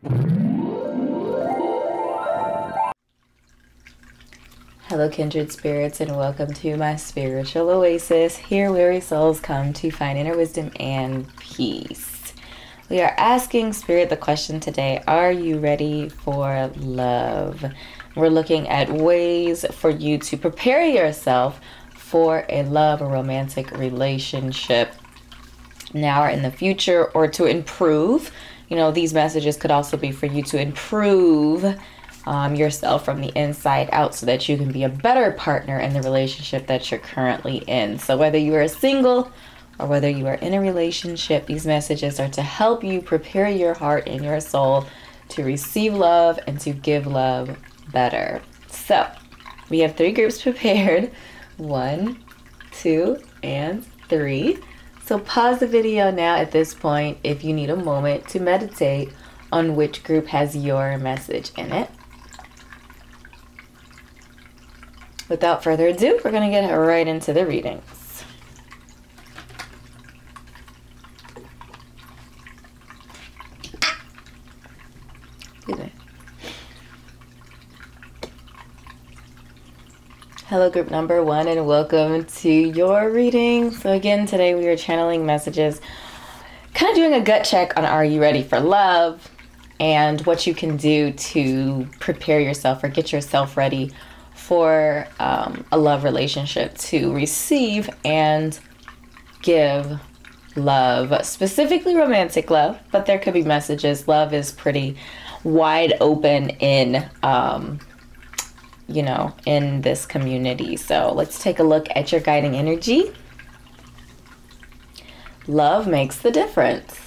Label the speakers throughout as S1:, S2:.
S1: Hello, kindred spirits, and welcome to my spiritual oasis. Here, weary souls come to find inner wisdom and peace. We are asking Spirit the question today: are you ready for love? We're looking at ways for you to prepare yourself for a love or romantic relationship now or in the future, or to improve. You know, these messages could also be for you to improve yourself from the inside out so that you can be a better partner in the relationship that you're currently in. So whether you are single or whether you are in a relationship, these messages are to help you prepare your heart and your soul to receive love and to give love better. So we have 3 groups prepared: 1, 2, and 3. So pause the video now at this point if you need a moment to meditate on which group has your message in it. Without further ado, we're going to get right into the readings. Excuse me. Hello, group number 1, and welcome to your reading. So again, today we are channeling messages, kind of doing a gut check on are you ready for love, and what you can do to prepare yourself or get yourself ready for a love relationship, to receive and give love, specifically romantic love, but there could be messages. Love is pretty wide open in you know, in this community. So let's take a look at your guiding energy. Love makes the difference.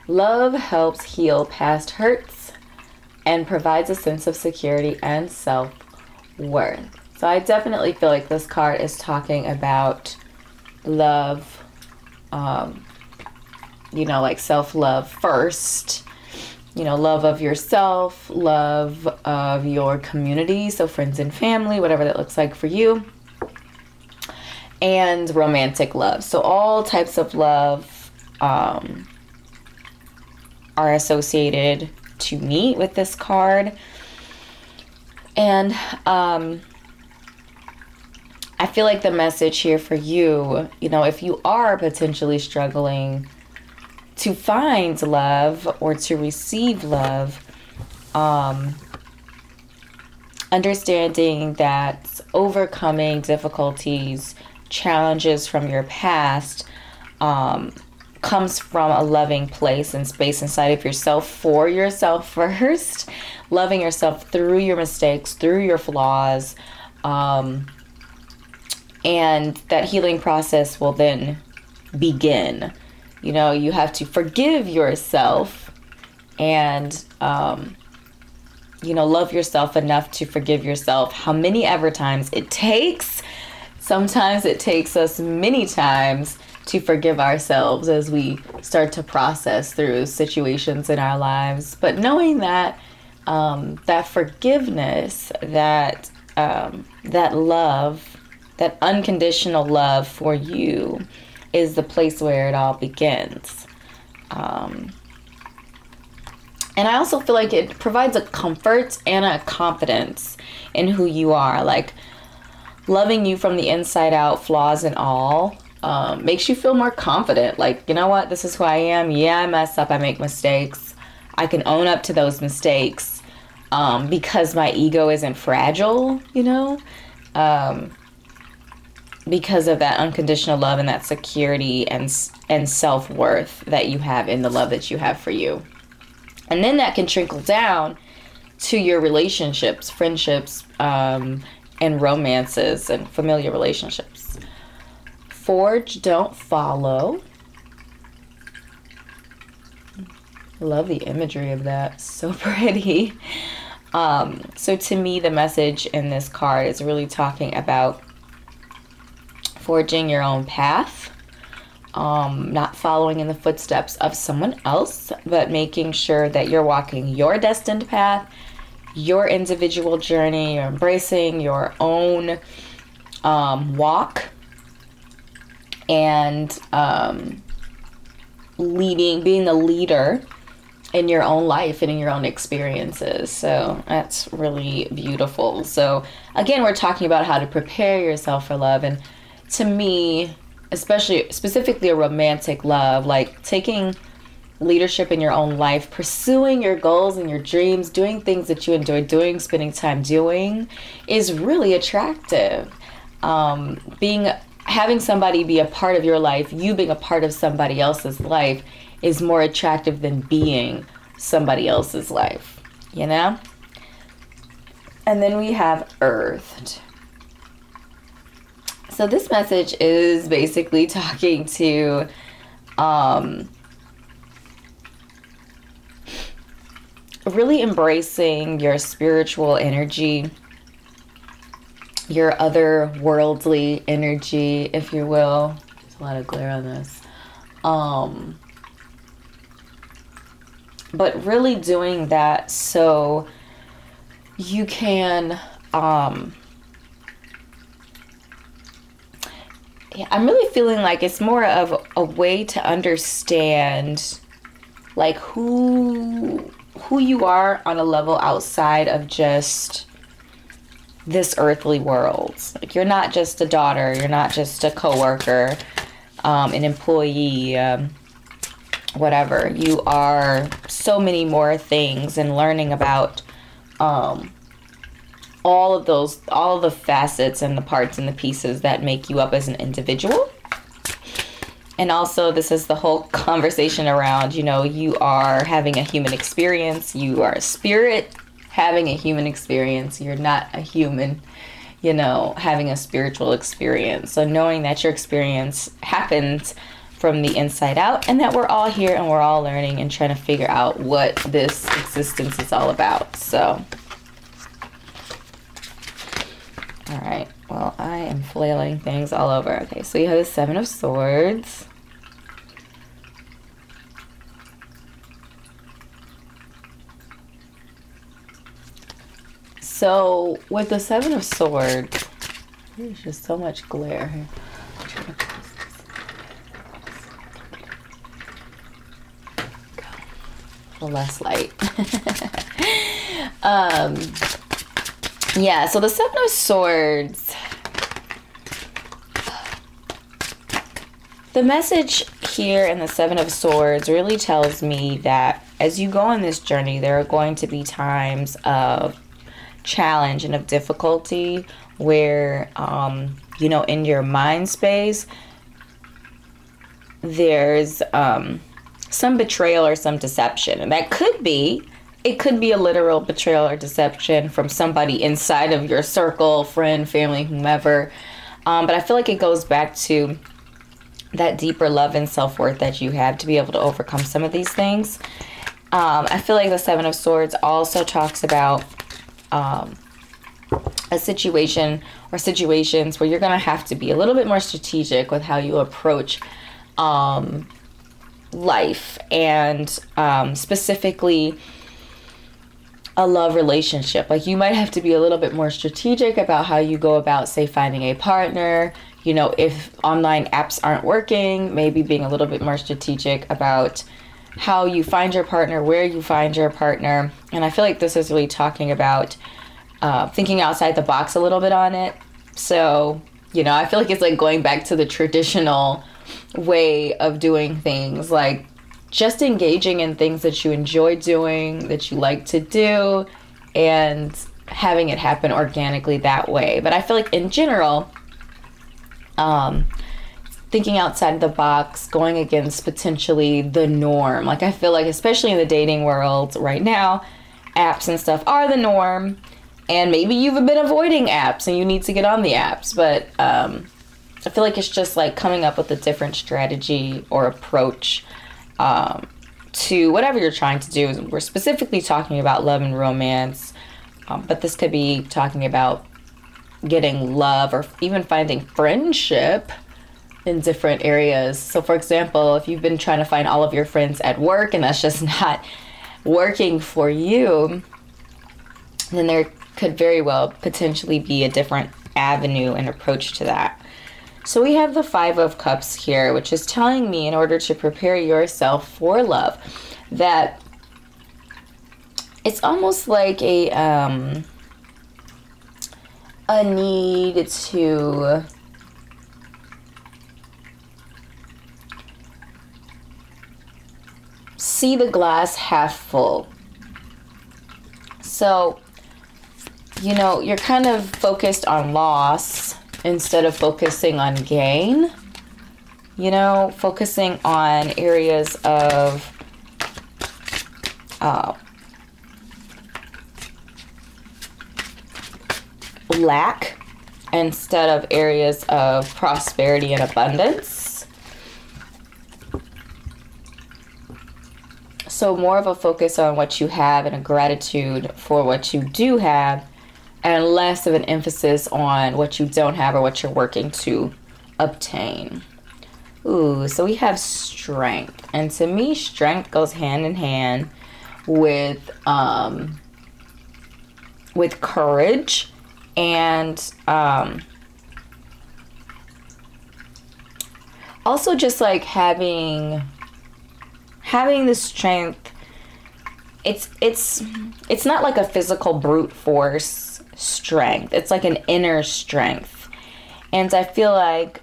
S1: Love helps heal past hurts and provides a sense of security and self-worth. So I definitely feel like this card is talking about love, you know, like self-love first, you know, love of yourself, love of your community, so friends and family, whatever that looks like for you, and romantic love. So all types of love are associated to me with this card. And I feel like the message here for you, you know, if you are potentially struggling to find love or to receive love, understanding that overcoming difficulties, challenges from your past, comes from a loving place and space inside of yourself, for yourself first, loving yourself through your mistakes, through your flaws, and that healing process will then begin. You know, you have to forgive yourself and, you know, love yourself enough to forgive yourself how many ever times it takes. Sometimes it takes us many times to forgive ourselves as we start to process through situations in our lives. But knowing that that forgiveness, that that love, that unconditional love for you is the place where it all begins. And I also feel like it provides a comfort and a confidence in who you are. Like, loving you from the inside out, flaws and all, makes you feel more confident. Like, you know what? This is who I am. Yeah, I mess up. I make mistakes. I can own up to those mistakes because my ego isn't fragile, you know? Because of that unconditional love and that security and self-worth that you have in the love that you have for you. And then that can trickle down to your relationships, friendships, and romances and familiar relationships. Forge, don't follow. Love the imagery of that. So pretty. So to me, the message in this card is really talking about forging your own path, not following in the footsteps of someone else, but making sure that you're walking your destined path, your individual journey. You're embracing your own walk, and being the leader in your own life and in your own experiences. So that's really beautiful. So again, we're talking about how to prepare yourself for love. And to me, especially specifically a romantic love, like taking leadership in your own life, pursuing your goals and your dreams, doing things that you enjoy doing, spending time doing, is really attractive. Having somebody be a part of your life, you being a part of somebody else's life, is more attractive than being somebody else's life, you know? And then we have Earthed. So this message is basically talking to really embracing your spiritual energy, your otherworldly energy, if you will. There's a lot of glare on this. But really doing that so you can, I'm really feeling like it's more of a way to understand like who you are on a level outside of just this earthly world. Like, you're not just a daughter, you're not just a coworker, an employee, whatever. You are so many more things, and learning about all of the facets and the parts and the pieces that make you up as an individual. And also, this is the whole conversation around, you know, you are having a human experience, you are a spirit having a human experience, you're not a human, you know, having a spiritual experience. So knowing that your experience happens from the inside out, and that we're all here and we're all learning and trying to figure out what this existence is all about. So, all right, well, I am flailing things all over. Okay, so you have the Seven of Swords. So with the Seven of Swords, there's just so much glare here. A little less light. Yeah, so the Seven of Swords, the message here in the Seven of Swords really tells me that as you go on this journey, there are going to be times of challenge and of difficulty where, you know, in your mind space, there's some betrayal or some deception. And that could be, it could be a literal betrayal or deception from somebody inside of your circle, friend, family, whomever. But I feel like it goes back to that deeper love and self-worth that you have to be able to overcome some of these things. I feel like the Seven of Swords also talks about a situation or situations where you're going to have to be a little bit more strategic with how you approach life, and specifically a love relationship. Like, you might have to be a little bit more strategic about how you go about, say, finding a partner. You know, if online apps aren't working, maybe being a little bit more strategic about how you find your partner, where you find your partner. And I feel like this is really talking about thinking outside the box a little bit on it. So, you know, I feel like it's like going back to the traditional way of doing things, like just engaging in things that you enjoy doing, that you like to do, and having it happen organically that way. But I feel like in general, thinking outside the box, going against potentially the norm. Like, I feel like, especially in the dating world right now, apps and stuff are the norm. And maybe you've been avoiding apps and you need to get on the apps. But I feel like it's just like coming up with a different strategy or approach to whatever you're trying to do. We're specifically talking about love and romance, but this could be talking about getting love or even finding friendship in different areas. So, for example, if you've been trying to find all of your friends at work and that's just not working for you, then there could very well potentially be a different avenue and approach to that. So we have the Five of Cups here, which is telling me, in order to prepare yourself for love, that it's almost like a need to see the glass half full. So, you know, you're kind of focused on loss instead of focusing on gain. You know, focusing on areas of lack instead of areas of prosperity and abundance. So more of a focus on what you have and a gratitude for what you do have, and less of an emphasis on what you don't have or what you're working to obtain. Ooh, so we have strength. And to me, strength goes hand in hand with courage and also just like having the strength. It's not like a physical brute force strength. It's like an inner strength. And I feel like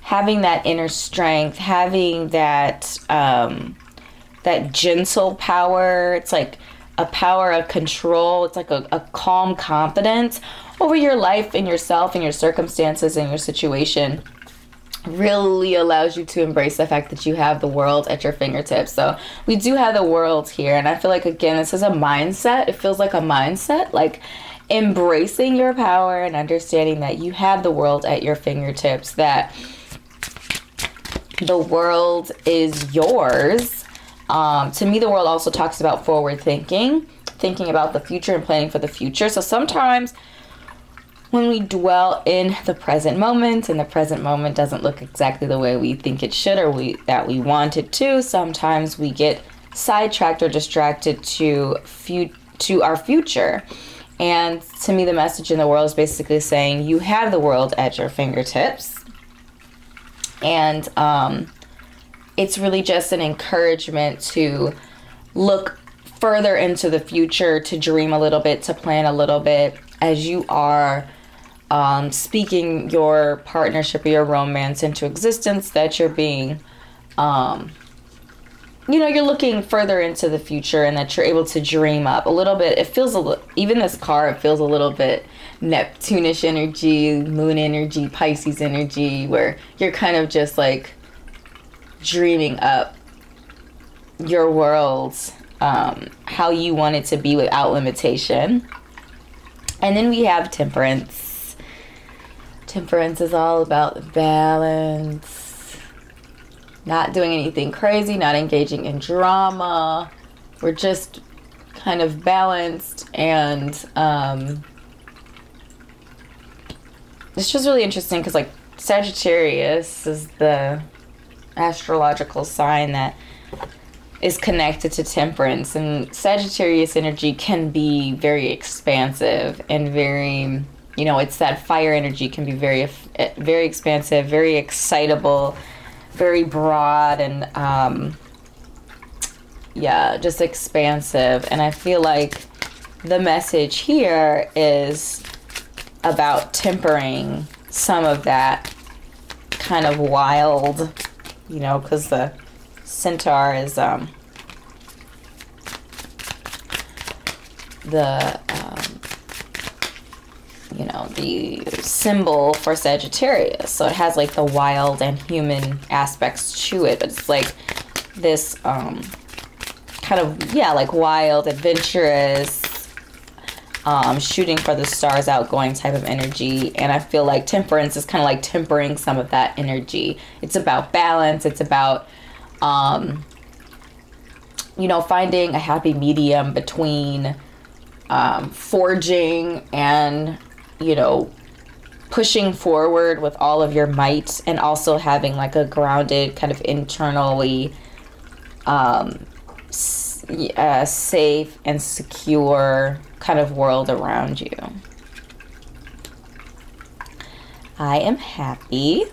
S1: having that inner strength, having that that gentle power, it's like a power of control. It's like a calm confidence over your life and yourself and your circumstances and your situation, really allows you to embrace the fact that you have the world at your fingertips. So we do have the world here, and I feel like, again, this is a mindset. It feels like a mindset, like embracing your power and understanding that you have the world at your fingertips, that the world is yours. To me, the world also talks about forward thinking about the future and planning for the future. So sometimes when we dwell in the present moment and the present moment doesn't look exactly the way we think it should or that we want it to, sometimes we get sidetracked or distracted to our future. And to me, the message in the world is basically saying you have the world at your fingertips. And it's really just an encouragement to look further into the future, to dream a little bit, to plan a little bit as you are speaking your partnership or your romance into existence, that you're being, you're looking further into the future and that you're able to dream up a little bit. It feels even this card feels a little bit Neptunish energy, moon energy, Pisces energy, where you're kind of just like dreaming up your world, how you want it to be without limitation. And then we have Temperance. Temperance is all about balance, not doing anything crazy, not engaging in drama. We're just kind of balanced, and it's just really interesting because, like, Sagittarius is the astrological sign that is connected to Temperance, and Sagittarius energy can be very expansive and very, it's that fire energy, can be very, very expansive, very excitable, very broad, and just expansive. And I feel like the message here is about tempering some of that kind of wild, because the centaur is the symbol for Sagittarius. So it has like the wild and human aspects to it, but it's like this kind of, like wild, adventurous, shooting for the stars, outgoing type of energy. And I feel like Temperance is kind of like tempering some of that energy. It's about balance. It's about finding a happy medium between forging and pushing forward with all of your might, and also having like a grounded, kind of internally safe and secure kind of world around you. I am happy.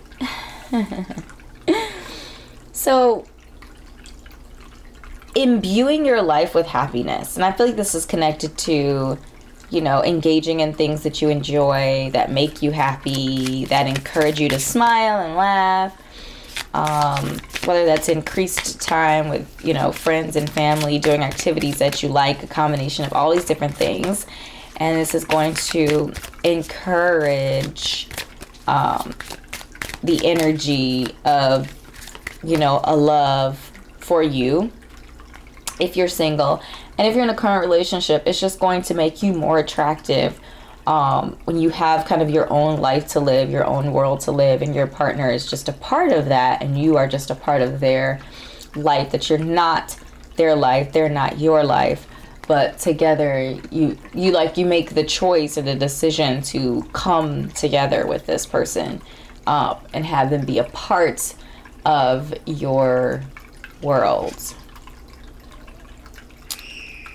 S1: So imbuing your life with happiness. And I feel like this is connected to, you know, engaging in things that you enjoy, that make you happy, that encourage you to smile and laugh. Whether that's increased time with, you know, friends and family, doing activities that you like, a combination of all these different things. And this is going to encourage the energy of, you know, a love for you if you're single. And if you're in a current relationship, it's just going to make you more attractive when you have kind of your own life to live, your own world to live, and your partner is just a part of that, and you are just a part of their life, that you're not their life, they're not your life, but together you make the choice or the decision to come together with this person and have them be a part of your world.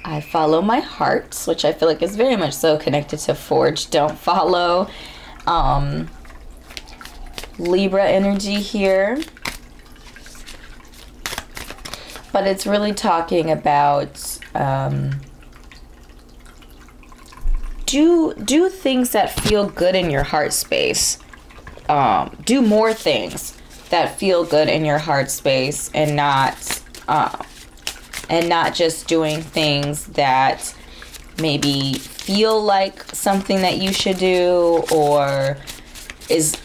S1: I follow my heart, which I feel like is very much so connected to Forge. Don't follow. Libra energy here. But it's really talking about do things that feel good in your heart space. Do more things that feel good in your heart space, and not just doing things that maybe feel like something that you should do, or is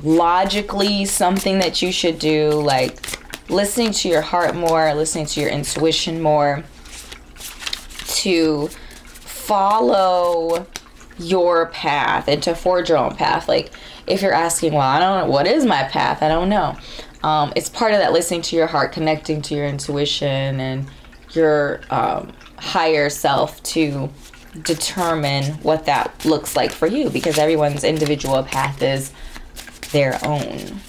S1: logically something that you should do. Like listening to your heart more, listening to your intuition more, to follow your path and to forge your own path. Like if you're asking, well, I don't know, what is my path? I don't know. It's part of that listening to your heart, connecting to your intuition and your higher self to determine what that looks like for you, because everyone's individual path is their own.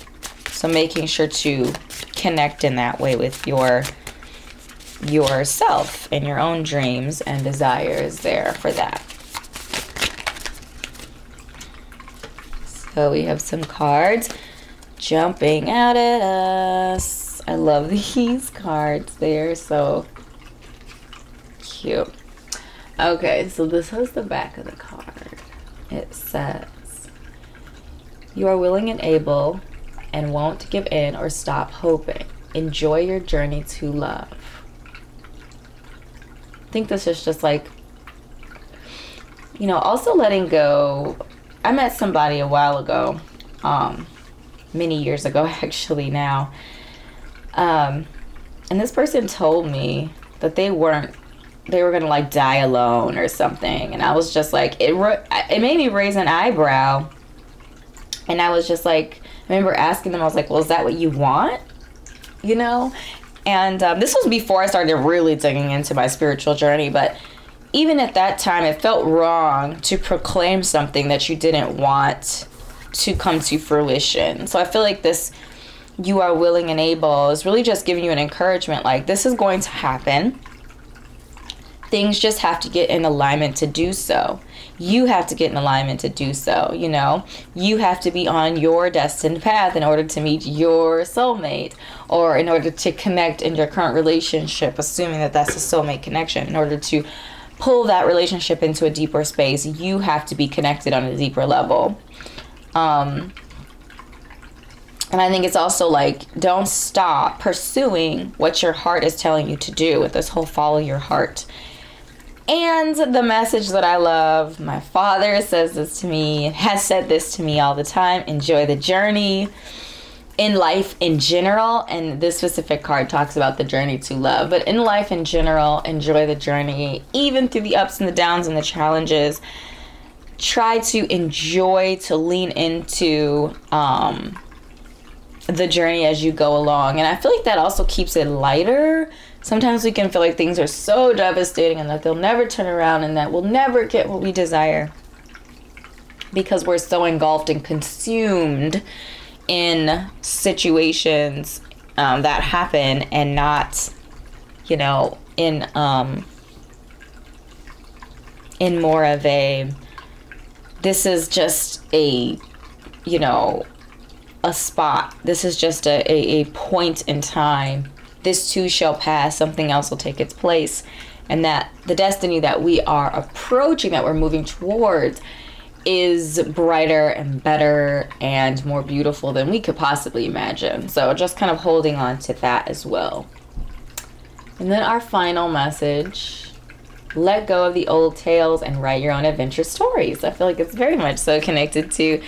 S1: So making sure to connect in that way with yourself and your own dreams and desires there for that. So we have some cards jumping out at us. I love these cards. They are so cute. Okay, so this is the back of the card. It says, you are willing and able and won't give in or stop hoping. Enjoy your journey to love. I think this is just like, you know, also letting go. I met somebody a while ago, many years ago actually now, and this person told me that they were gonna like die alone or something, and I was just like, it made me raise an eyebrow, and I was just like, I remember asking them, I was like, well, is that what you want, you know? And this was before I started really digging into my spiritual journey, but even at that time, it felt wrong to proclaim something that you didn't want to come to fruition. So I feel like this, you are willing and able, is really just giving you an encouragement. Like, this is going to happen. Things just have to get in alignment to do so. You have to get in alignment to do so, you know? You have to be on your destined path in order to meet your soulmate, or in order to connect in your current relationship, assuming that that's a soulmate connection. In order to pull that relationship into a deeper space, you have to be connected on a deeper level. And I think it's also like, don't stop pursuing what your heart is telling you to do with this whole follow your heart. And the message that I love, my father says this to me, has said this to me all the time: enjoy the journey in life in general. And this specific card talks about the journey to love, but in life in general, enjoy the journey, even through the ups and the downs and the challenges. Try to enjoy, to lean into the journey as you go along. And I feel like that also keeps it lighter. Sometimes we can feel like things are so devastating and that they'll never turn around and that we'll never get what we desire, because we're so engulfed and consumed in situations that happen, and not, you know, in more of a, this is just a, you know, a spot. This is just a point in time this too shall pass, something else will take its place, and that the destiny that we are approaching, that we're moving towards, is brighter and better and more beautiful than we could possibly imagine. So just kind of holding on to that as well. And then our final message: let go of the old tales and write your own adventure stories. I feel like it's very much so connected to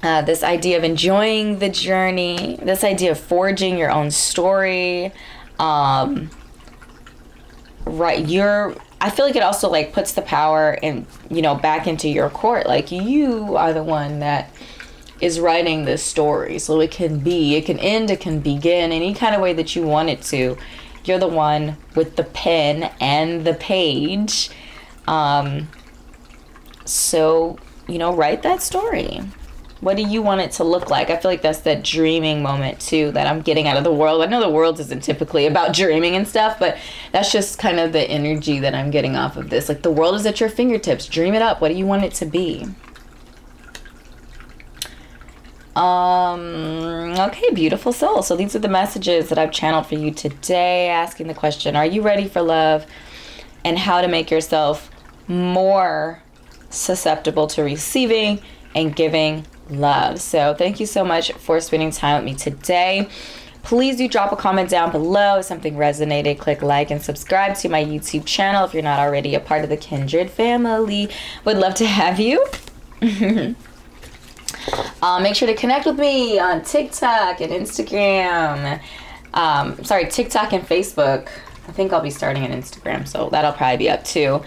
S1: this idea of enjoying the journey, this idea of forging your own story. I feel like it also like puts the power in, you know, back into your court. Like, you are the one that is writing this story. So it can end, it can begin any kind of way that you want it to. You're the one with the pen and the page. So, you know, write that story. What do you want it to look like? I feel like that's that dreaming moment too that I'm getting out of the world. I know the world isn't typically about dreaming and stuff, but that's just kind of the energy that I'm getting off of this. Like, the world is at your fingertips. Dream it up. What do you want it to be? Okay, beautiful soul. So these are the messages that I've channeled for you today, asking the question, are you ready for love? And how to make yourself more susceptible to receiving and giving love. So thank you so much for spending time with me today. Please do drop a comment down below if something resonated. Click like and subscribe to my YouTube channel if you're not already a part of the Kindred family. Would love to have you. Make sure to connect with me on TikTok and Instagram. TikTok and Facebook. I think I'll be starting an Instagram, so that'll probably be up too.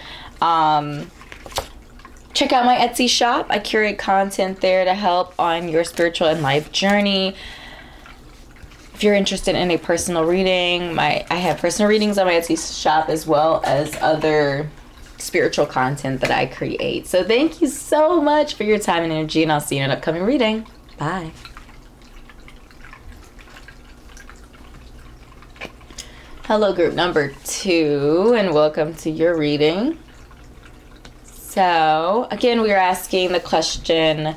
S1: Check out my Etsy shop. I curate content there to help on your spiritual and life journey. If you're interested in a personal reading, I have personal readings on my Etsy shop, as well as other spiritual content that I create. So thank you so much for your time and energy, and I'll see you in an upcoming reading. Bye. Hello, group number 2, and welcome to your reading. So again, we are asking the question,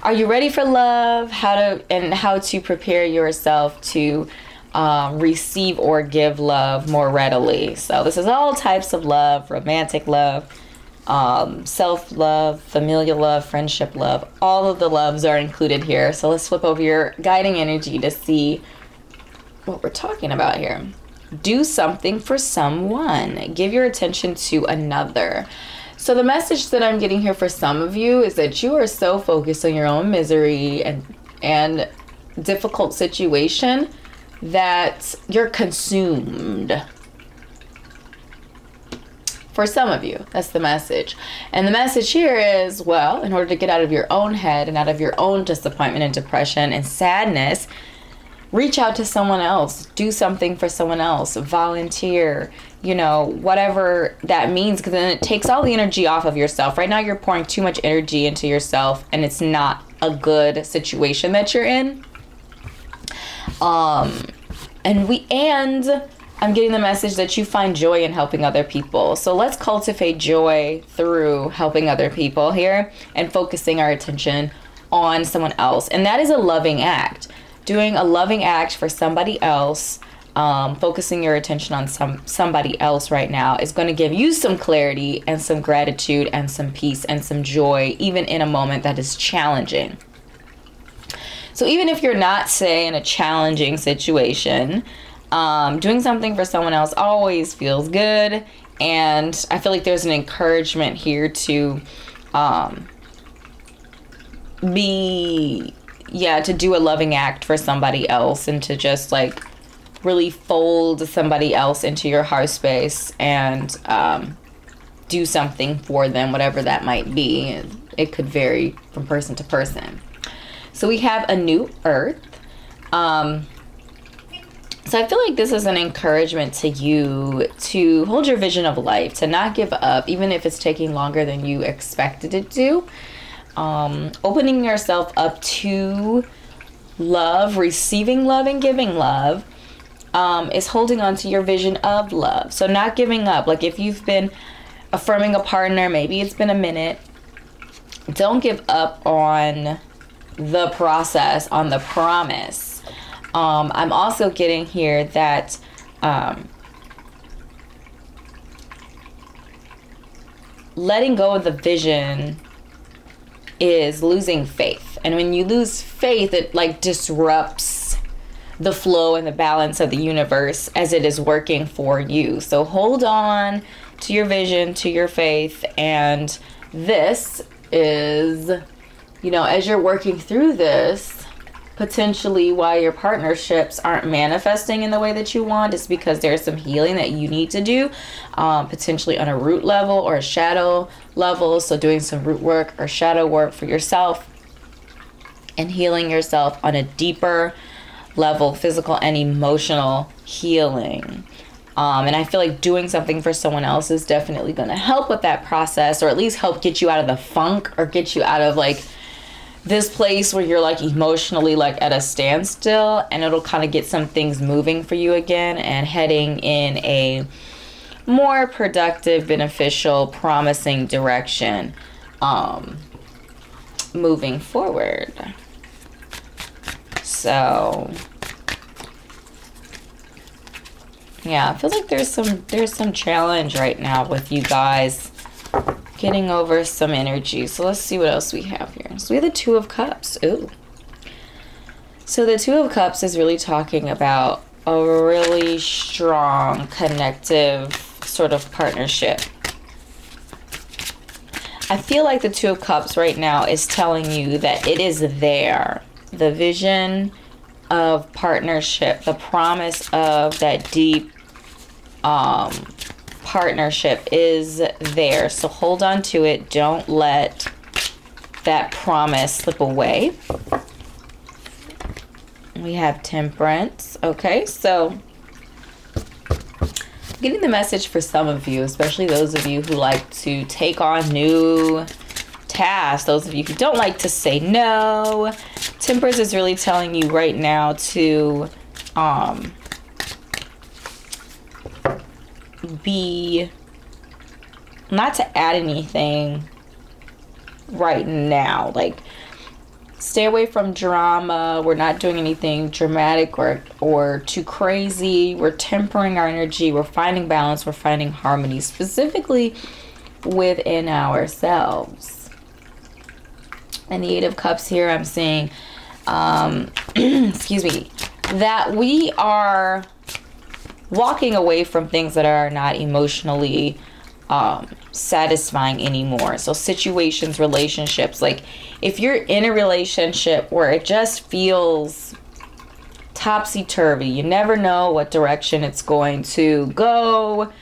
S1: are you ready for love? How to prepare yourself to receive or give love more readily. So this is all types of love: romantic love, self-love, familial love, friendship love. All of the loves are included here. So let's flip over your guiding energy to see what we're talking about here. Do something for someone. Give your attention to another. So the message that I'm getting here for some of you is that you are so focused on your own misery and difficult situation that you're consumed. For some of you, that's the message. And the message here is, well, in order to get out of your own head and out of your own disappointment and depression and sadness, reach out to someone else. Do something for someone else. Volunteer. You know, whatever that means, because then it takes all the energy off of yourself. Right now you're pouring too much energy into yourself, and it's not a good situation that you're in. And I'm getting the message that you find joy in helping other people. So let's cultivate joy through helping other people here and focusing our attention on someone else. And that is a loving act. Doing a loving act for somebody else, focusing your attention on somebody else right now is going to give you some clarity and some gratitude and some peace and some joy, even in a moment that is challenging. So even if you're not, say, in a challenging situation, doing something for someone else always feels good. And I feel like there's an encouragement here to to do a loving act for somebody else, and to just like really fold somebody else into your heart space and do something for them, whatever that might be. It could vary from person to person. So we have a new earth. So I feel like this is an encouragement to you to hold your vision of life, to not give up, even if it's taking longer than you expected it to. Opening yourself up to love, receiving love and giving love, is holding on to your vision of love. So not giving up. Like if you've been affirming a partner, maybe it's been a minute, don't give up on the process, on the promise. I'm also getting here that letting go of the vision is losing faith. And when you lose faith, it like disrupts the flow and the balance of the universe as it is working for you. So hold on to your vision, to your faith. And this is, you know, as you're working through this, potentially why your partnerships aren't manifesting in the way that you want is because there's some healing that you need to do, potentially on a root level or a shadow level. So doing some root work or shadow work for yourself and healing yourself on a deeper level, physical and emotional healing. And I feel like doing something for someone else is definitely going to help with that process, or at least help get you out of the funk, or get you out of like this place where you're like emotionally like at a standstill, and it'll kind of get some things moving for you again and heading in a more productive, beneficial, promising direction moving forward. So yeah, I feel like there's some challenge right now with you guys getting over some energy. So let's see what else we have here. So we have the Two of Cups. Ooh. So the Two of Cups is really talking about a really strong, connective sort of partnership. I feel like the Two of Cups right now is telling you that it is there. The vision of partnership, the promise of that deep partnership is there. So hold on to it. Don't let that promise slip away. We have Temperance. Okay, so getting the message for some of you, especially those of you who like to take on new tasks, those of you who don't like to say no. Temperance is really telling you right now to be not to add anything right now. Like, stay away from drama. We're not doing anything dramatic or too crazy. We're tempering our energy. We're finding balance. We're finding harmony, specifically within ourselves. And the Eight of Cups here, I'm seeing excuse me, that we are walking away from things that are not emotionally satisfying anymore. So situations, relationships, like if you're in a relationship where it just feels topsy-turvy, you never know what direction it's going to go,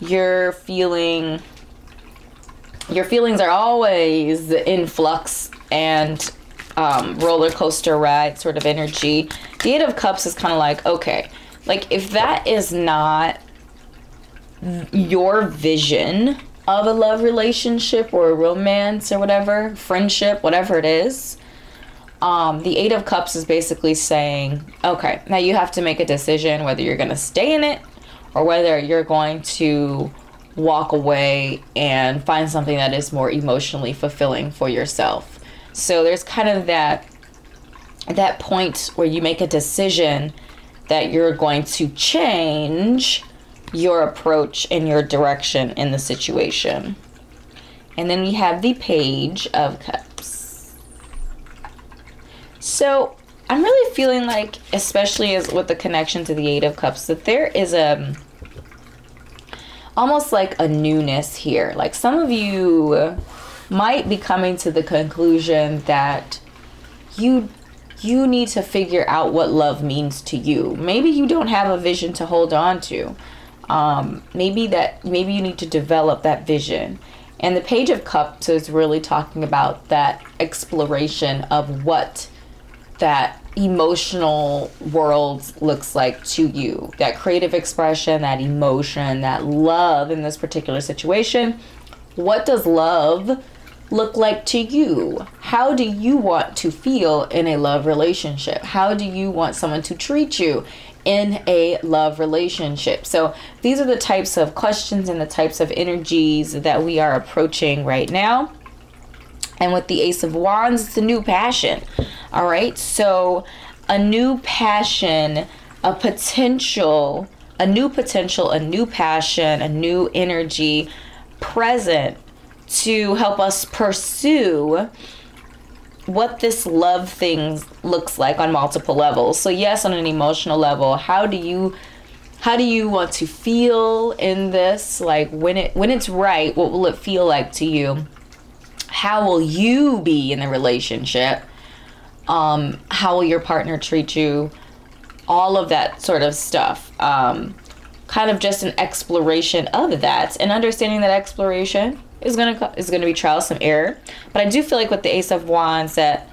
S1: your feelings are always in flux and roller coaster ride sort of energy. The Eight of Cups is kind of like, okay, like if that is not your vision of a love relationship or a romance or whatever, friendship, whatever it is, the Eight of Cups is basically saying, okay, now you have to make a decision whether you're going to stay in it or whether you're going to walk away and find something that is more emotionally fulfilling for yourself. So there's kind of that point where you make a decision that you're going to change your approach and your direction in the situation. And then we have the Page of Cups. So I'm really feeling like, especially as with the connection to the Eight of Cups, that there is almost like a newness here. Like some of you might be coming to the conclusion that you need to figure out what love means to you. Maybe you don't have a vision to hold on to. Maybe you need to develop that vision. And the Page of Cups is really talking about that exploration of what that emotional world looks like to you. That creative expression, that emotion, that love in this particular situation. What does love look like to you? How do you want to feel in a love relationship? How do you want someone to treat you in a love relationship? So these are the types of questions and the types of energies that we are approaching right now. And with the Ace of Wands, it's a new passion. All right. So a new passion, a potential, a new potential, a new passion, a new energy present to help us pursue what this love thing looks like on multiple levels. So yes, on an emotional level, how do you want to feel in this? Like when it's right, what will it feel like to you? How will you be in the relationship? How will your partner treat you? All of that sort of stuff. Kind of just an exploration of that, and understanding that exploration is gonna be trials and error. But I do feel like with the Ace of Wands that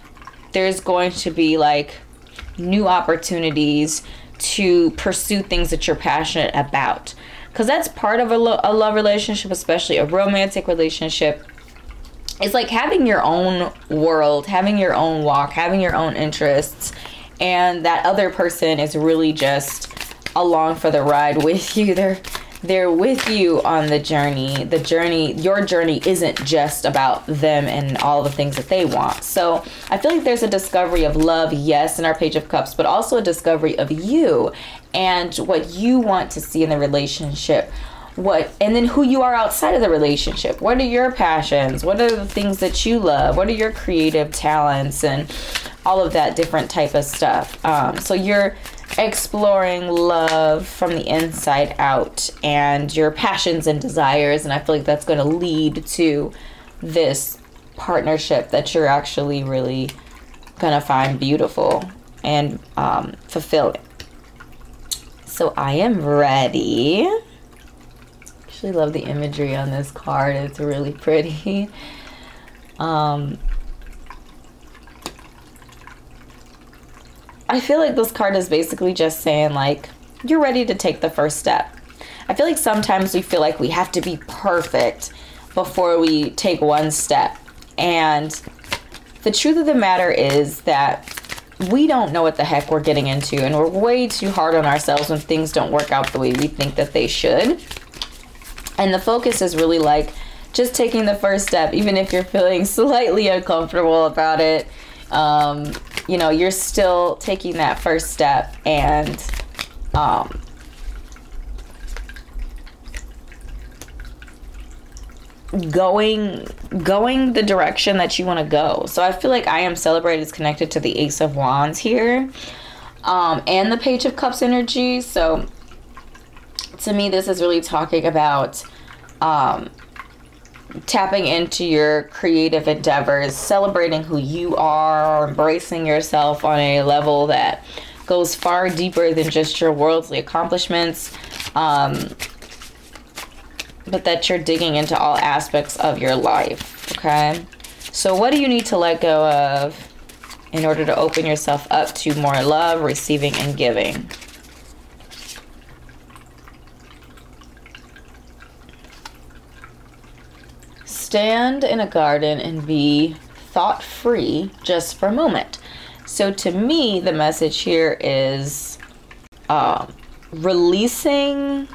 S1: there's going to be like new opportunities to pursue things that you're passionate about, because that's part of a love relationship, especially a romantic relationship. It's like having your own world, having your own walk, having your own interests, and that other person is really just along for the ride with you. They're with you on the journey. Your journey isn't just about them and all the things that they want. So I feel like there's a discovery of love, yes, in our Page of Cups, but also a discovery of you and what you want to see in the relationship. And then who you are outside of the relationship. What are your passions? What are the things that you love? What are your creative talents and all of that different type of stuff? So you're exploring love from the inside out and your passions and desires, and I feel like that's going to lead to this partnership that you're actually really going to find beautiful and fulfilling. So I am ready. Actually love the imagery on this card. It's really pretty. I feel like this card is basically just saying like you're ready to take the first step. I feel like sometimes we feel like we have to be perfect before we take one step, and the truth of the matter is that we don't know what the heck we're getting into, and we're way too hard on ourselves when things don't work out the way we think that they should. And the focus is really like just taking the first step, even if you're feeling slightly uncomfortable about it. You know, you're still taking that first step and going the direction that you want to go. So I feel like I Am Celebrated is connected to the Ace of Wands here, and the Page of Cups energy. So to me, this is really talking about tapping into your creative endeavors, celebrating who you are, embracing yourself on a level that goes far deeper than just your worldly accomplishments, but that you're digging into all aspects of your life, okay? So what do you need to let go of in order to open yourself up to more love, receiving, and giving? Stand in a garden and be thought-free just for a moment. So to me, the message here is releasing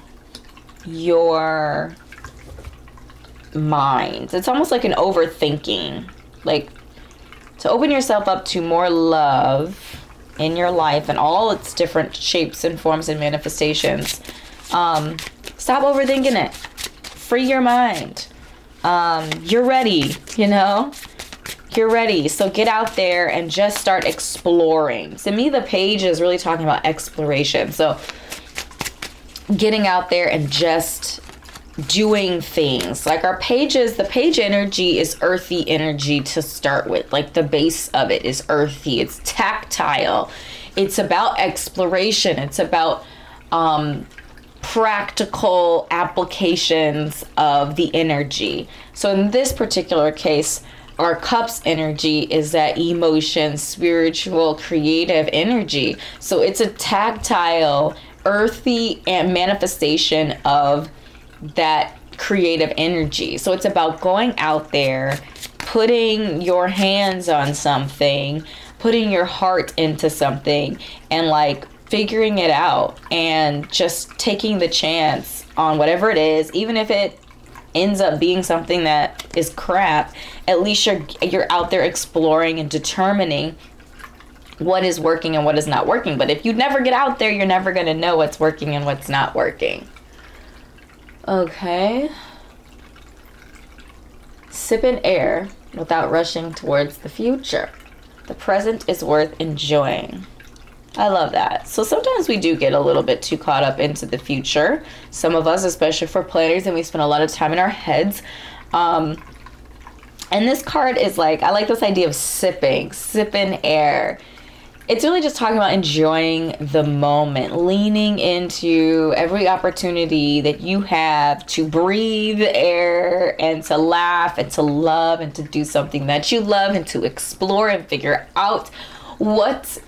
S1: your mind. It's almost like an overthinking, like to open yourself up to more love in your life and all its different shapes and forms and manifestations. Stop overthinking it. Free your mind. You're ready, you know? You're ready. So get out there and just start exploring. To me, the page is really talking about exploration. So getting out there and just doing things. Like our pages, the page energy is earthy energy to start with. Like the base of it is earthy. It's tactile. It's about exploration. It's about practical applications of the energy. So in this particular case, our cups energy is that emotion, spiritual, creative energy. So it's a tactile, earthy and manifestation of that creative energy. So it's about going out there, putting your hands on something, putting your heart into something, and like figuring it out and just taking the chance on whatever it is, even if it ends up being something that is crap. At least you're out there exploring and determining what is working and what is not working. But if you never get out there, you're never going to know what's working and what's not working. Okay. Sip in air without rushing towards the future. The present is worth enjoying. I love that. So sometimes we do get a little bit too caught up into the future. Some of us, especially for planners, and we spend a lot of time in our heads. And this card is like, I like this idea of sip in air. It's really just talking about enjoying the moment, leaning into every opportunity that you have to breathe air and to laugh and to love and to do something that you love and to explore and figure out what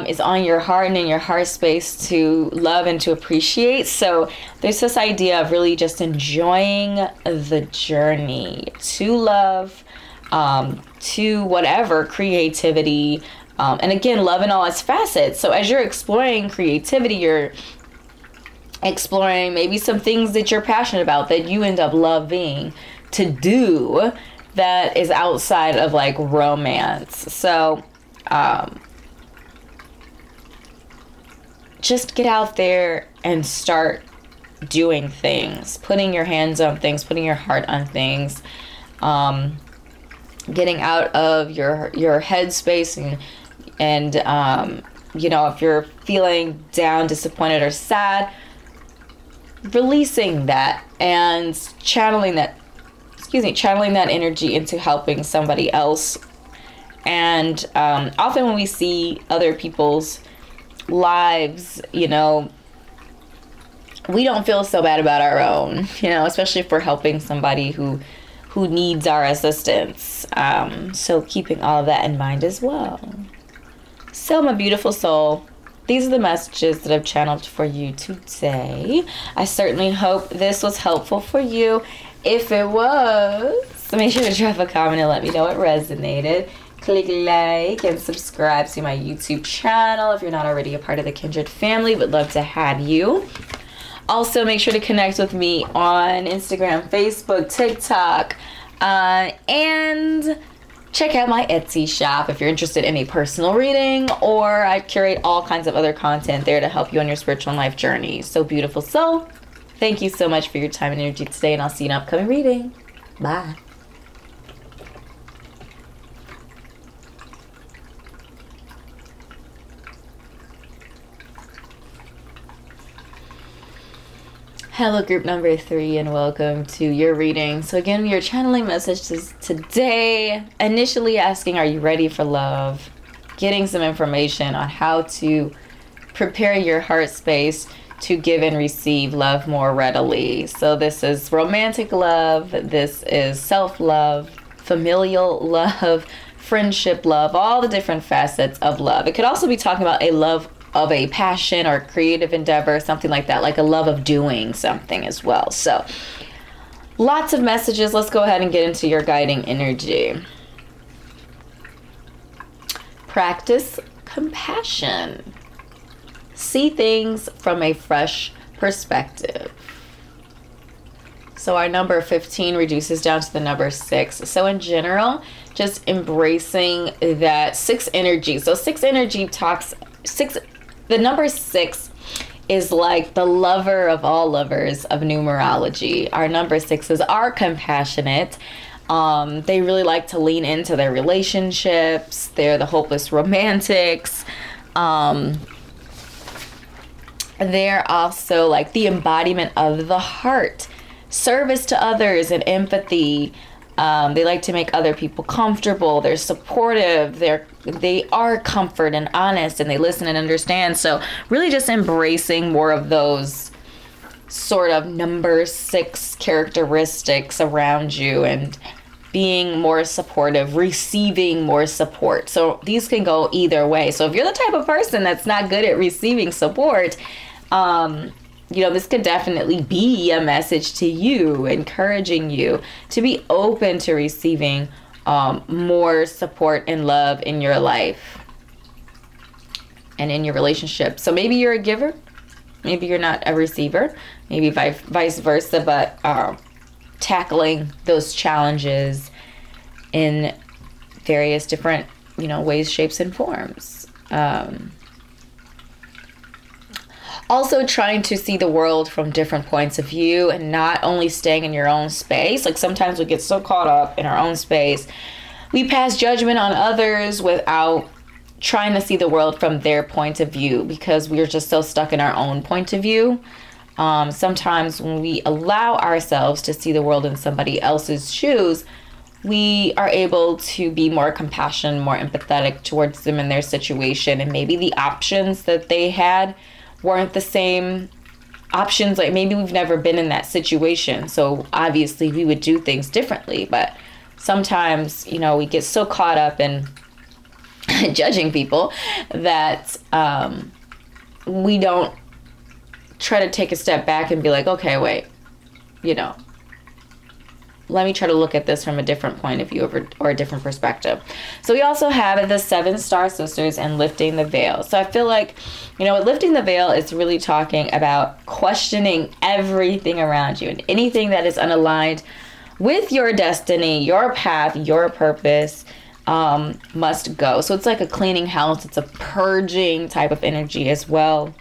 S1: is on your heart and in your heart space to love and to appreciate. So there's this idea of really just enjoying the journey to love, to whatever creativity, and again, love in all its facets. So as you're exploring creativity, you're exploring maybe some things that you're passionate about that you end up loving to do that is outside of like romance. So just get out there and start doing things, putting your hands on things, putting your heart on things, getting out of your headspace and you know, if you're feeling down, disappointed, or sad, releasing that and channeling that energy into helping somebody else. And often when we see other people's lives, you know, we don't feel so bad about our own, you know, especially if we're helping somebody who needs our assistance. So keeping all of that in mind as well. So my beautiful soul, these are the messages that I've channeled for you today. I certainly hope this was helpful for you. If it was, so make sure to drop a comment and let me know it resonated. Click like and subscribe to my YouTube channel if you're not already a part of the Kindred family. Would love to have you. Also, make sure to connect with me on Instagram, Facebook, TikTok, and check out my Etsy shop if you're interested in a personal reading, or I curate all kinds of other content there to help you on your spiritual and life journey. So beautiful soul, thank you so much for your time and energy today, and I'll see you in an upcoming reading. Bye. Hello group number 3 and welcome to your reading. So again, your channeling messages today, initially asking, are you ready for love? Getting some information on how to prepare your heart space to give and receive love more readily. So this is romantic love, this is self-love, familial love, friendship love, all the different facets of love. It could also be talking about a love of a passion or creative endeavor, something like that, like a love of doing something as well. So lots of messages. Let's go ahead and get into your guiding energy. Practice compassion. See things from a fresh perspective. So our number 15 reduces down to the number 6. So in general, just embracing that 6 energy. So 6 energy talks, the number 6 is like the lover of all lovers of numerology. Our number 6s are compassionate. They really like to lean into their relationships. They're the hopeless romantics. They're also like the embodiment of the heart. Service to others and empathy. They like to make other people comfortable. They're supportive. They are comfort and honest, and they listen and understand. So really just embracing more of those sort of number 6 characteristics around you and being more supportive, receiving more support. So these can go either way. So if you're the type of person that's not good at receiving support, you know, this could definitely be a message to you, encouraging you to be open to receiving more support and love in your life and in your relationship. So maybe you're a giver, maybe you're not a receiver, maybe vice versa, but tackling those challenges in various different, you know, ways, shapes, and forms. Also trying to see the world from different points of view and not only staying in your own space. Like sometimes we get so caught up in our own space, we pass judgment on others without trying to see the world from their point of view because we're just so stuck in our own point of view. Sometimes when we allow ourselves to see the world in somebody else's shoes, we are able to be more compassionate, more empathetic towards them in their situation. And maybe the options that they had weren't the same options. Like maybe we've never been in that situation. So obviously we would do things differently. But sometimes, you know, we get so caught up in judging people that we don't try to take a step back and be like, okay, wait, you know, let me try to look at this from a different point of view or a different perspective. So we also have the 7 Star Sisters and lifting the veil. So I feel like, you know, lifting the veil is really talking about questioning everything around you and anything that is unaligned with your destiny, your path, your purpose must go. So it's like a cleaning house. It's a purging type of energy as well.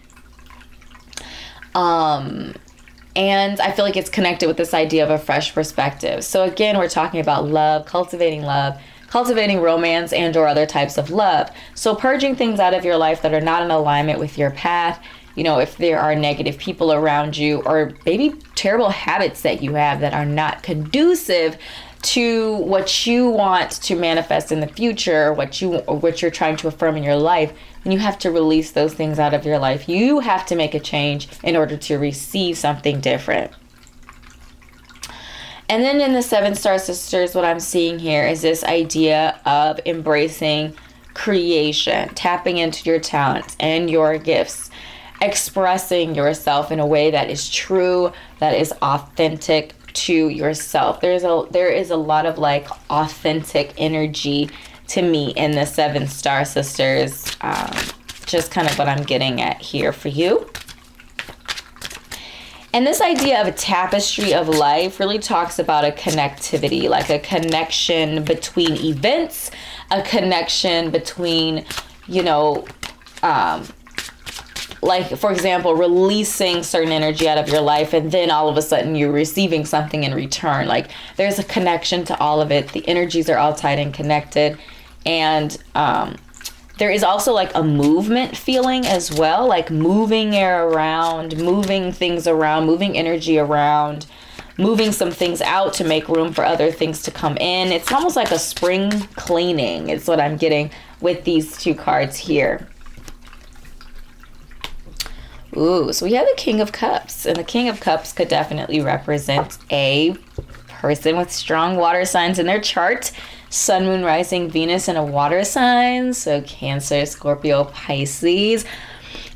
S1: And I feel like it's connected with this idea of a fresh perspective. So again, we're talking about love, cultivating romance and or other types of love. So purging things out of your life that are not in alignment with your path. You know, if there are negative people around you or maybe terrible habits that you have that are not conducive to what you want to manifest in the future, what you're trying to affirm in your life, and you have to release those things out of your life. You have to make a change in order to receive something different. And then in the 7 Star Sisters, what I'm seeing here is this idea of embracing creation, tapping into your talents and your gifts, expressing yourself in a way that is true, that is authentic to yourself. There is a lot of like authentic energy to me in the 7 Star Sisters. Just kind of what I'm getting at here for you. And this idea of a tapestry of life really talks about a connectivity, like a connection between events, a connection between, you know, like, for example, releasing certain energy out of your life and then all of a sudden you're receiving something in return. Like there's a connection to all of it. The energies are all tied and connected. And there is also like a movement feeling as well, like moving air around, moving things around, moving energy around, moving some things out to make room for other things to come in. It's almost like a spring cleaning. It's what I'm getting with these 2 cards here. Ooh, so we have the King of Cups, and the King of Cups could definitely represent a person with strong water signs in their chart. Sun, Moon, Rising, Venus in a water sign. So Cancer, Scorpio, Pisces.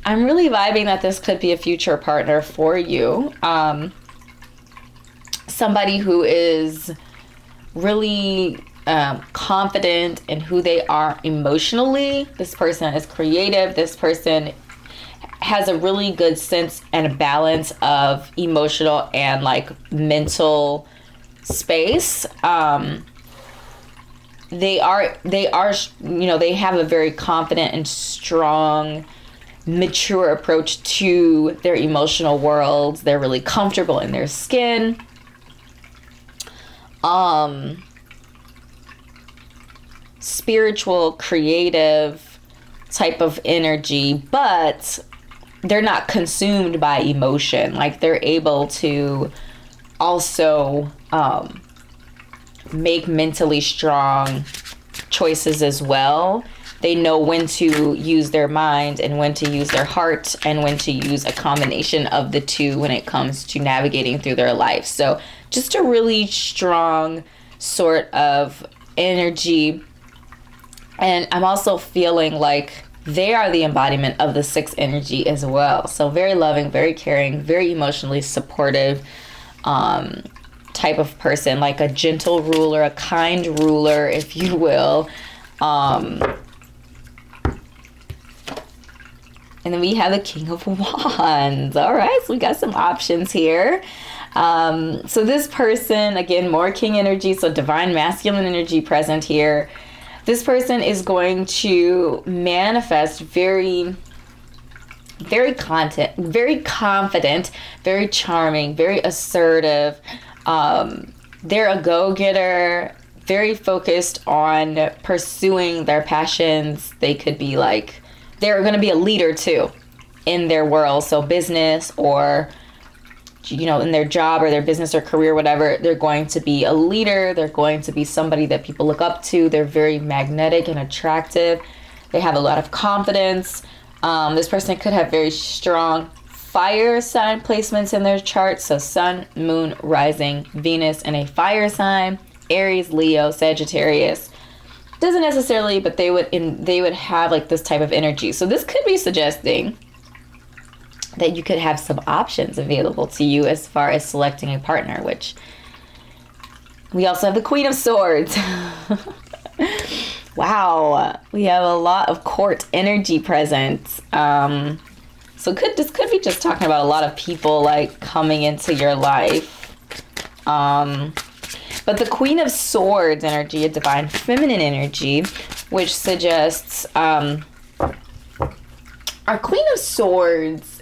S1: I'm really vibing that this could be a future partner for you. Somebody who is really confident in who they are emotionally. This person is creative. This person has a really good sense and a balance of emotional and like mental space. They are, you know, they have a very confident and strong, mature approach to their emotional worlds. They're really comfortable in their skin. Spiritual, creative type of energy, but they're not consumed by emotion. Like they're able to also make mentally strong choices as well. They know when to use their mind and when to use their heart and when to use a combination of the two when it comes to navigating through their life. So just a really strong sort of energy. And I'm also feeling like they are the embodiment of the 6 energy as well. So very loving, very caring, very emotionally supportive type of person, like a gentle ruler, a kind ruler, if you will. And then we have the King of Wands. All right, so we got some options here. So this person, again, more king energy, so divine masculine energy present here. This person is going to manifest very confident, very charming, very assertive. They're a go-getter, very focused on pursuing their passions. They could be like, they're going to be a leader too in their world. So business, or, you know, in their job or their business or career, whatever, they're going to be a leader. They're going to be somebody that people look up to. They're very magnetic and attractive. They have a lot of confidence. This person could have very strong fire sign placements in their chart. So sun, moon, rising, Venus in a fire sign, Aries, Leo, Sagittarius. Doesn't necessarily, but they would have like this type of energy. So this could be suggesting that you could have some options available to you as far as selecting a partner, which we also have the Queen of Swords. Wow, we have a lot of court energy present. So this could be just talking about a lot of people like coming into your life. But the Queen of Swords energy, a divine feminine energy, which suggests our Queen of Swords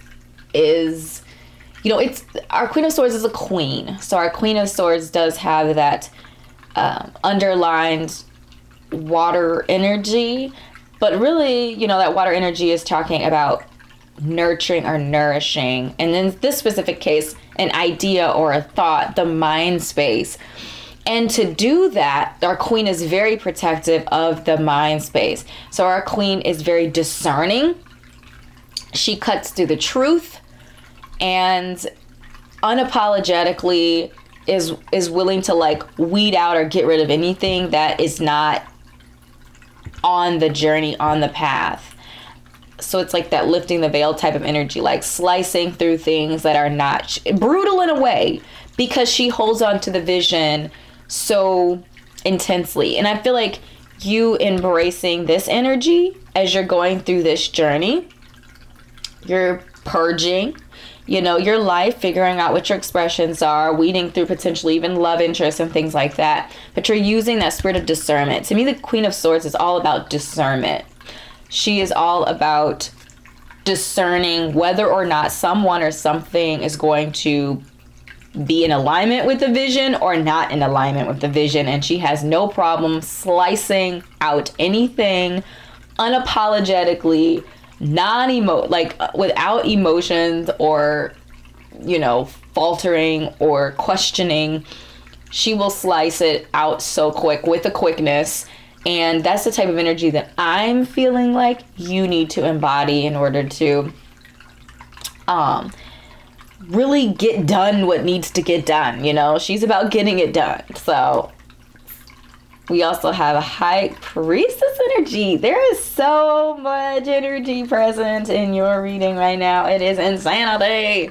S1: is, you know, our Queen of Swords is a queen. So our Queen of Swords does have that underlined water energy, but really, you know, that water energy is talking about nurturing or nourishing. And in this specific case, an idea or a thought, the mind space. And to do that, our queen is very protective of the mind space. So our queen is very discerning. She cuts through the truth and unapologetically is willing to like weed out or get rid of anything that is not on the journey, on the path. So it's like that lifting the veil type of energy, like slicing through things that are not brutal in a way, because she holds on to the vision so intensely. And I feel like you embracing this energy as you're going through this journey, you're purging, you know, your life, figuring out what your expressions are, weeding through potentially even love interests and things like that. But you're using that spirit of discernment. To me, the Queen of Swords is all about discernment. She is all about discerning whether or not someone or something is going to be in alignment with the vision or not in alignment with the vision. And she has no problem slicing out anything unapologetically, without emotions or, you know, faltering or questioning. She will slice it out so quick, with a quickness. And that's the type of energy that I'm feeling like you need to embody in order to really get done what needs to get done. You know, she's about getting it done. So we also have a High Priestess energy. There is so much energy present in your reading right now. It is insanity.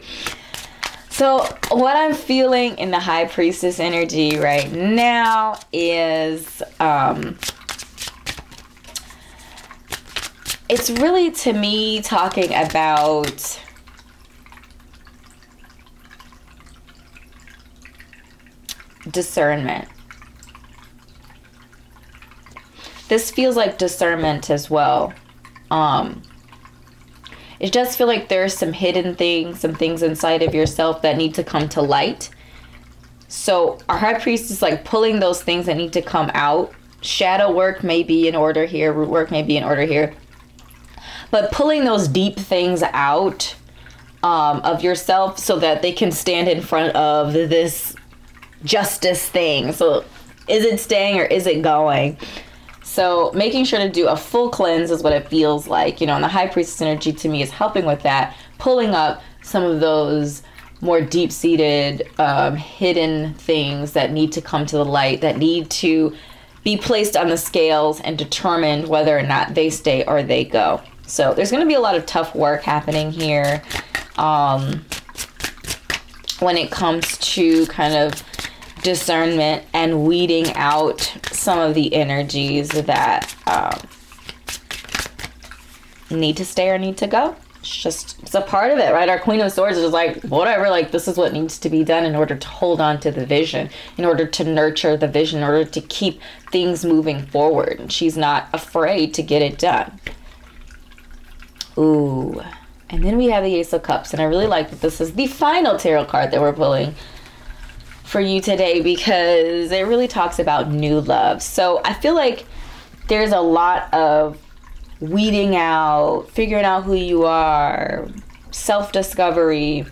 S1: So what I'm feeling in the High Priestess energy right now is it's really, to me, talking about discernment. This feels like discernment as well. It does feel like there's some hidden things, some things inside of yourself that need to come to light. So our High Priest is like pulling those things that need to come out. Shadow work may be in order here. Root work may be in order here. But pulling those deep things out of yourself so that they can stand in front of this justice thing. So is it staying or is it going? So making sure to do a full cleanse is what it feels like. You know, and the High Priestess energy to me is helping with that. Pulling up some of those more deep-seated, hidden things that need to come to the light, that need to be placed on the scales and determined whether or not they stay or they go. So there's going to be a lot of tough work happening here when it comes to kind of discernment and weeding out some of the energies that need to stay or need to go. it's a part of it, right? Our Queen of Swords is just like, whatever, like this is what needs to be done in order to hold on to the vision, in order to nurture the vision, in order to keep things moving forward. And she's not afraid to get it done. Ooh. And then we have the Ace of Cups. And I really like that this is the final tarot card that we're pulling for you today, because it really talks about new love. So I feel like there's a lot of weeding out, figuring out who you are, self-discovery,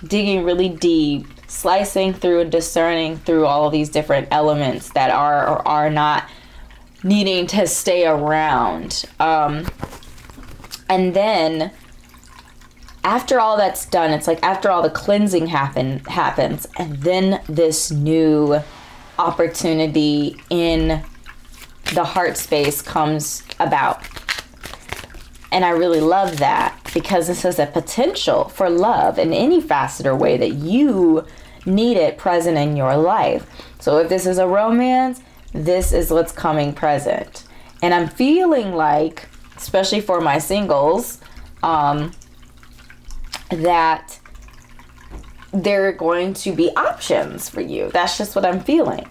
S1: digging really deep, slicing through and discerning through all of these different elements that are or are not needing to stay around. And then after all that's done, it's like after all the cleansing happens, and then this new opportunity in the heart space comes about. And I really love that, because this is a potential for love in any facet or way that you need it present in your life. So if this is a romance, this is what's coming present. And I'm feeling like, especially for my singles, that there are going to be options for you. That's just what I'm feeling.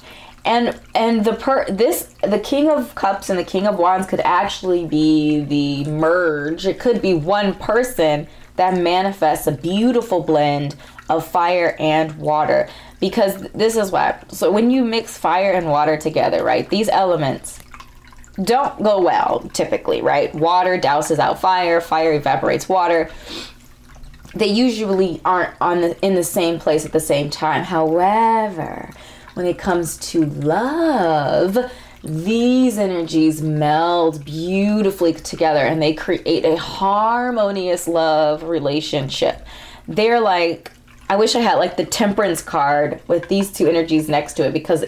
S1: And the King of Cups and the King of Wands could actually be the merge. It could be one person that manifests a beautiful blend of fire and water. Because this is what, so when you mix fire and water together, right, these elements don't go well typically, right? Water douses out fire, fire evaporates water. They usually aren't in the same place at the same time. However, when it comes to love, these energies meld beautifully together and they create a harmonious love relationship. They're like, I wish I had like the Temperance card with these two energies next to it, because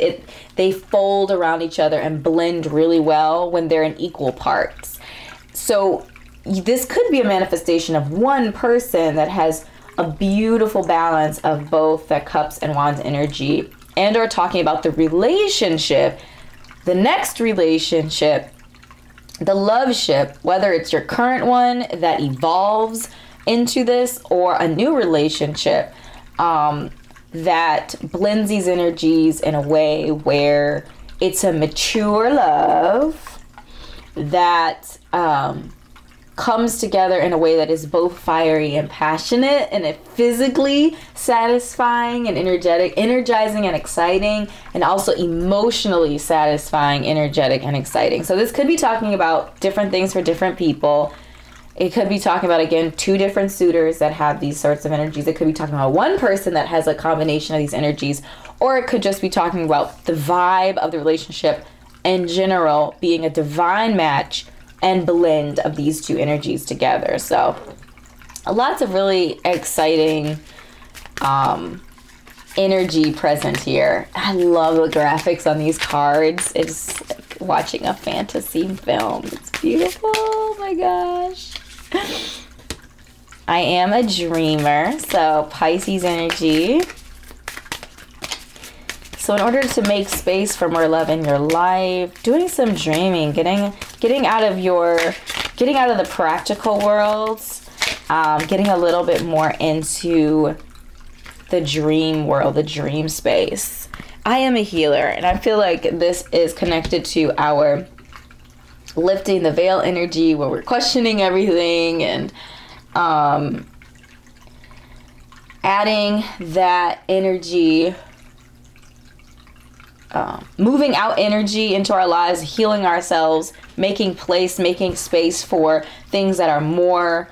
S1: they fold around each other and blend really well when they're in equal parts. So this could be a manifestation of one person that has a beautiful balance of both the Cups and Wands energy, and or talking about the relationship, the next relationship, the love ship, whether it's your current one that evolves into this or a new relationship that blends these energies in a way where it's a mature love that comes together in a way that is both fiery and passionate, and it physically satisfying and energizing and exciting, and also emotionally satisfying, energetic and exciting. So this could be talking about different things for different people. It could be talking about, again, two different suitors that have these sorts of energies. It could be talking about one person that has a combination of these energies, or it could just be talking about the vibe of the relationship in general being a divine match and blend of these two energies together. So lots of really exciting energy present here. I love the graphics on these cards. It's like watching a fantasy film. It's beautiful. Oh my gosh. I am a dreamer, so Pisces energy. So in order to make space for more love in your life, doing some dreaming, getting out of the practical worlds, getting a little bit more into the dream world, the dream space. I am a healer, and I feel like this is connected to our lifting the veil energy, where we're questioning everything and adding that energy, moving out energy into our lives, healing ourselves, making space for things that are more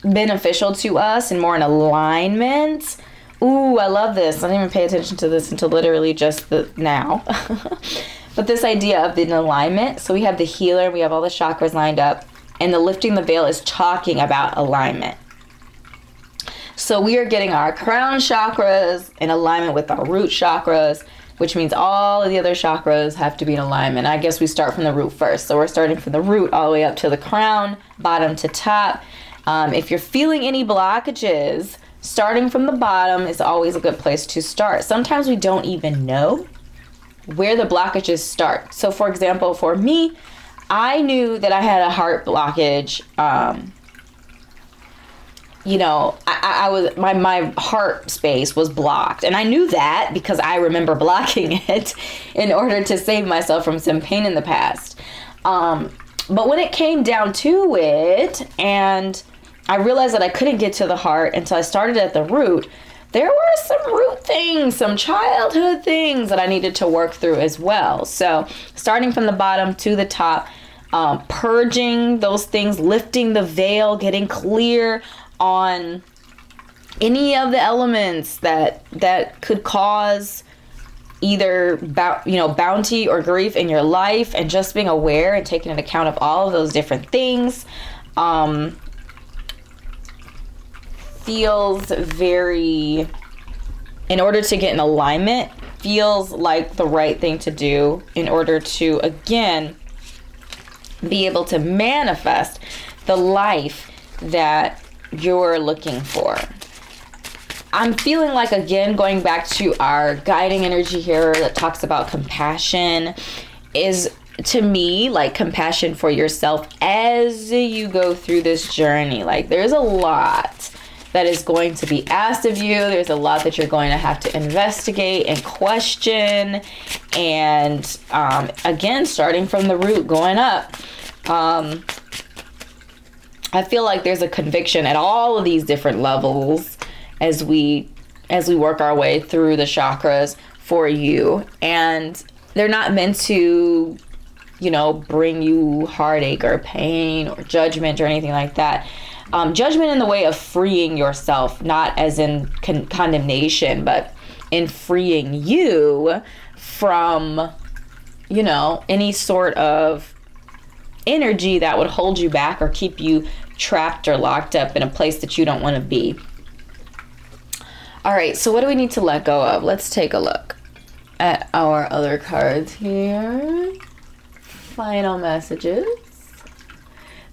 S1: beneficial to us and more in alignment. Ooh, I love this. I didn't even pay attention to this until literally just now. But this idea of the alignment. So we have the healer, we have all the chakras lined up, and the lifting the veil is talking about alignment. So we are getting our crown chakras in alignment with our root chakras, which means all of the other chakras have to be in alignment. I guess we start from the root first. So we're starting from the root all the way up to the crown, bottom to top. If you're feeling any blockages, starting from the bottom is always a good place to start. Sometimes we don't even know where the blockages start. So for example, for me, I knew that I had a heart blockage you know, I was, my heart space was blocked. And I knew that because I remember blocking it in order to save myself from some pain in the past. But when it came down to it, and I realized that I couldn't get to the heart until I started at the root, there were some root things, some childhood things that I needed to work through as well. So starting from the bottom to the top, purging those things, lifting the veil, getting clear on any of the elements that could cause either bounty or grief in your life, and just being aware and taking into account of all of those different things feels very, in order to get in alignment, feels like the right thing to do in order to, again, be able to manifest the life that you're looking for. I'm feeling like, again, going back to our guiding energy here that talks about compassion, is to me like compassion for yourself as you go through this journey. Like, there's a lot that is going to be asked of you. There's a lot that you're going to have to investigate and question. And again, starting from the root, going up, I feel like there's a conviction at all of these different levels as we work our way through the chakras for you. And they're not meant to, you know, bring you heartache or pain or judgment or anything like that. Judgment in the way of freeing yourself, not as in condemnation, but in freeing you from, you know, any sort of energy that would hold you back or keep you trapped or locked up in a place that you don't want to be. All right, so what do we need to let go of? Let's take a look at our other cards here. Final messages.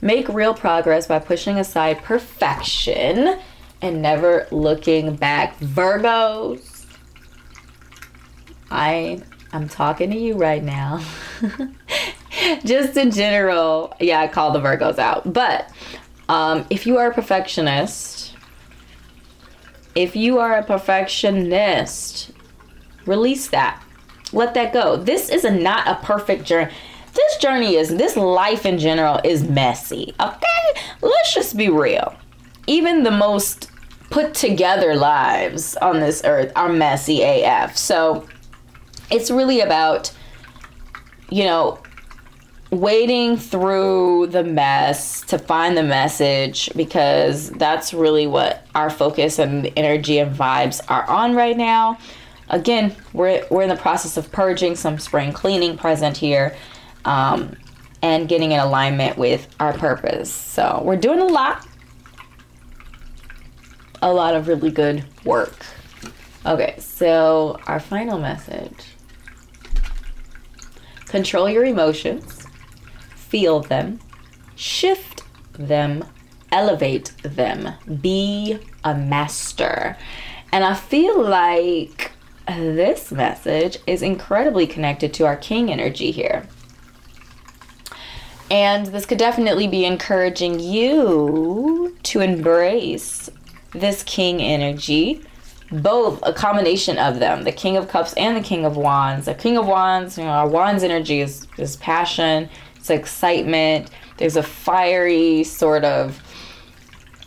S1: Make real progress by pushing aside perfection and never looking back. Virgos, I'm talking to you right now. Just in general, yeah, I call the Virgos out. But if you are a perfectionist, release that. Let that go. This is not a perfect journey. This life in general is messy, okay? Let's just be real. Even the most put together lives on this earth are messy AF. So it's really about, you know, wading through the mess to find the message, because that's really what our focus and the energy and vibes are on right now. Again, we're in the process of purging, some spring cleaning present here, and getting in alignment with our purpose. So we're doing a lot of really good work. Okay, so our final message: control your emotions, feel them, shift them, elevate them, be a master. And I feel like this message is incredibly connected to our king energy here. And this could definitely be encouraging you to embrace this king energy, both, a combination of them, the King of Cups and the King of Wands. The King of Wands, you know, our Wands energy is passion, it's excitement. There's a fiery sort of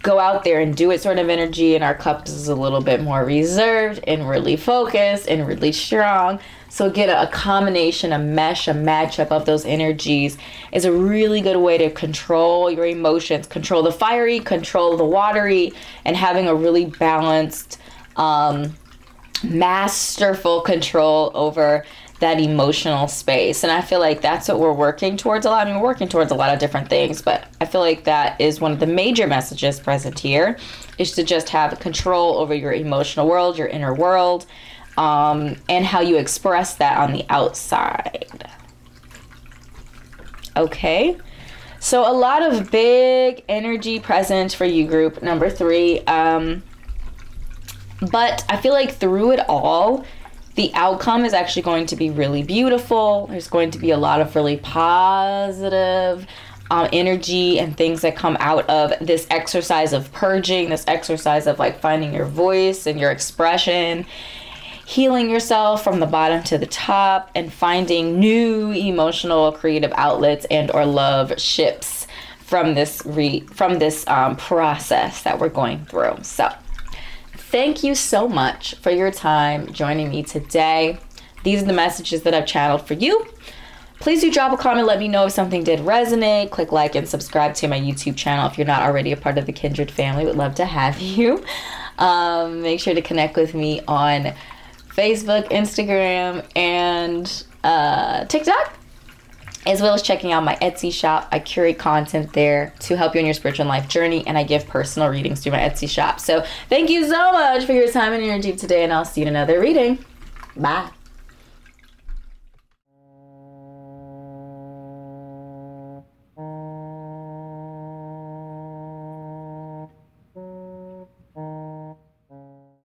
S1: go out there and do it sort of energy, and our Cups is a little bit more reserved and really focused and really strong. So get a combination, a mesh, a matchup of those energies is a really good way to control your emotions, control the fiery, control the watery, and having a really balanced, masterful control over that emotional space. And I feel like that's what we're working towards a lot. I mean, we're working towards a lot of different things, but I feel like that is one of the major messages present here, is to just have control over your emotional world, your inner world, and how you express that on the outside. Okay, so a lot of big energy present for you, group number 3. But I feel like through it all, the outcome is actually going to be really beautiful. There's going to be a lot of really positive energy and things that come out of this exercise of purging, this exercise of like finding your voice and your expression, healing yourself from the bottom to the top, and finding new emotional creative outlets and or love ships from this process that we're going through. So thank you so much for your time joining me today. These are the messages that I've channeled for you. Please do drop a comment. Let me know if something did resonate. Click like and subscribe to my YouTube channel if you're not already a part of the Kindred family. Would love to have you. Make sure to connect with me on Facebook, Instagram, and TikTok, as well as checking out my Etsy shop. I curate content there to help you on your spiritual life journey, and I give personal readings through my Etsy shop. So thank you so much for your time and energy today, and I'll see you in another reading. Bye.